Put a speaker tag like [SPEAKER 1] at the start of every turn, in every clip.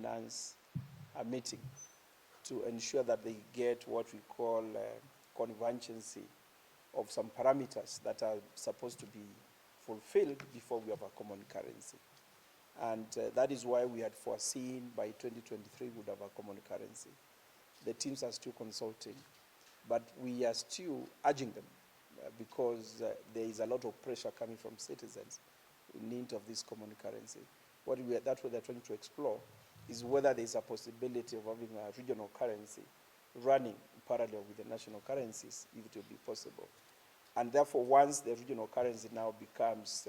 [SPEAKER 1] finance a meeting to ensure that they get what we call convergency of some parameters that are supposed to be fulfilled before we have a common currency. And that is why we had foreseen by 2023 we would have a common currency. The teams are still consulting, but we are still urging them because there is a lot of pressure coming from citizens in need of this common currency. That's what they're trying to explore is whether there is a possibility of having a regional currency running parallel with the national currencies, if it will be possible. And therefore, once the regional currency now becomes,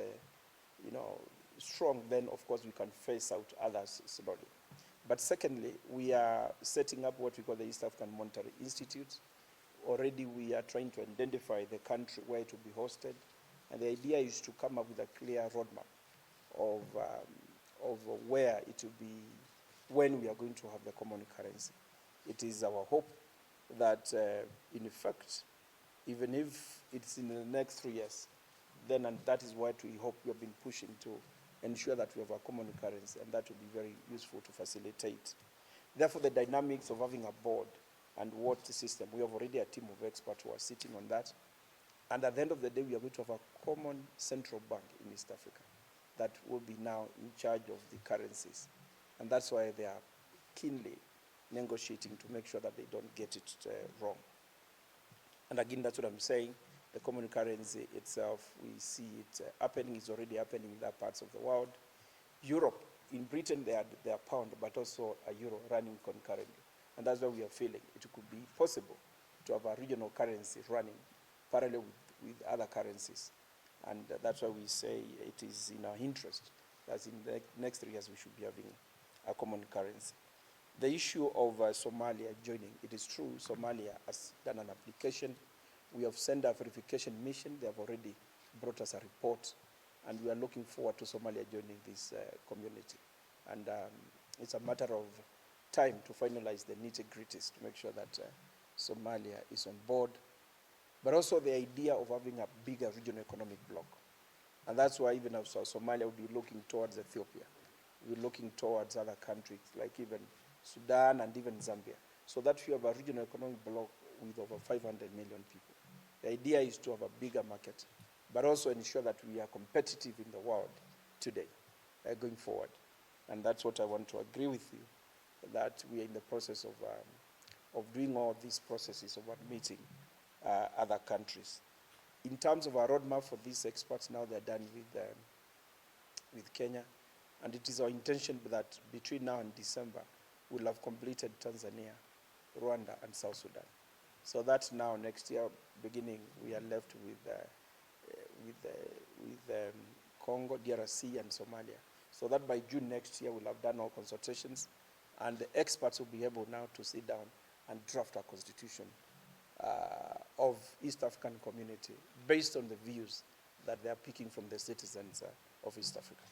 [SPEAKER 1] strong, then of course we can phase out others slowly. But secondly, we are setting up what we call the East African Monetary Institute. Already we are trying to identify the country where it will be hosted. And the idea is to come up with a clear roadmap of where it will be, when we are going to have the common currency. It is our hope that, in effect, even if it's in the next 3 years, then, and that is what we hope we have been pushing to ensure that we have a common currency, and that will be very useful to facilitate. Therefore, the dynamics of having a board and what system, we have already a team of experts who are sitting on that. And at the end of the day, we are going to have a common central bank in East Africa that will be now in charge of the currencies. And that's why they are keenly negotiating to make sure that they don't get it wrong. And again, that's what I'm saying. The common currency itself, we see it happening, it's already happening in other parts of the world. Europe, in Britain, they are pound, but also a euro running concurrently. And that's why we are feeling it could be possible to have a regional currency running parallel with other currencies. And that's why we say it is in our interest that in the next 3 years we should be having a common currency. The issue of Somalia joining, it is true, Somalia has done an application. We have sent a verification mission. They have already brought us a report, and we are looking forward to Somalia joining this community. And it's a matter of time to finalize the nitty-gritties to make sure that Somalia is on board, but also the idea of having a bigger regional economic bloc. And that's why even as Somalia will be looking towards Ethiopia. We're looking towards other countries like even Sudan and even Zambia, so that we have a regional economic bloc with over 500 million people. The idea is to have a bigger market, but also ensure that we are competitive in the world today, going forward. And that's what I want to agree with you, that we are in the process of doing all these processes of admitting other countries. In terms of our roadmap for these experts, now they're done with Kenya, and it is our intention that between now and December, we'll have completed Tanzania, Rwanda, and South Sudan. So that now next year, beginning, we are left with Congo, DRC, and Somalia. So that by June next year, we'll have done all consultations, and the experts will be able now to sit down and draft a constitution of East African community based on the views that they are picking from the citizens of East Africa.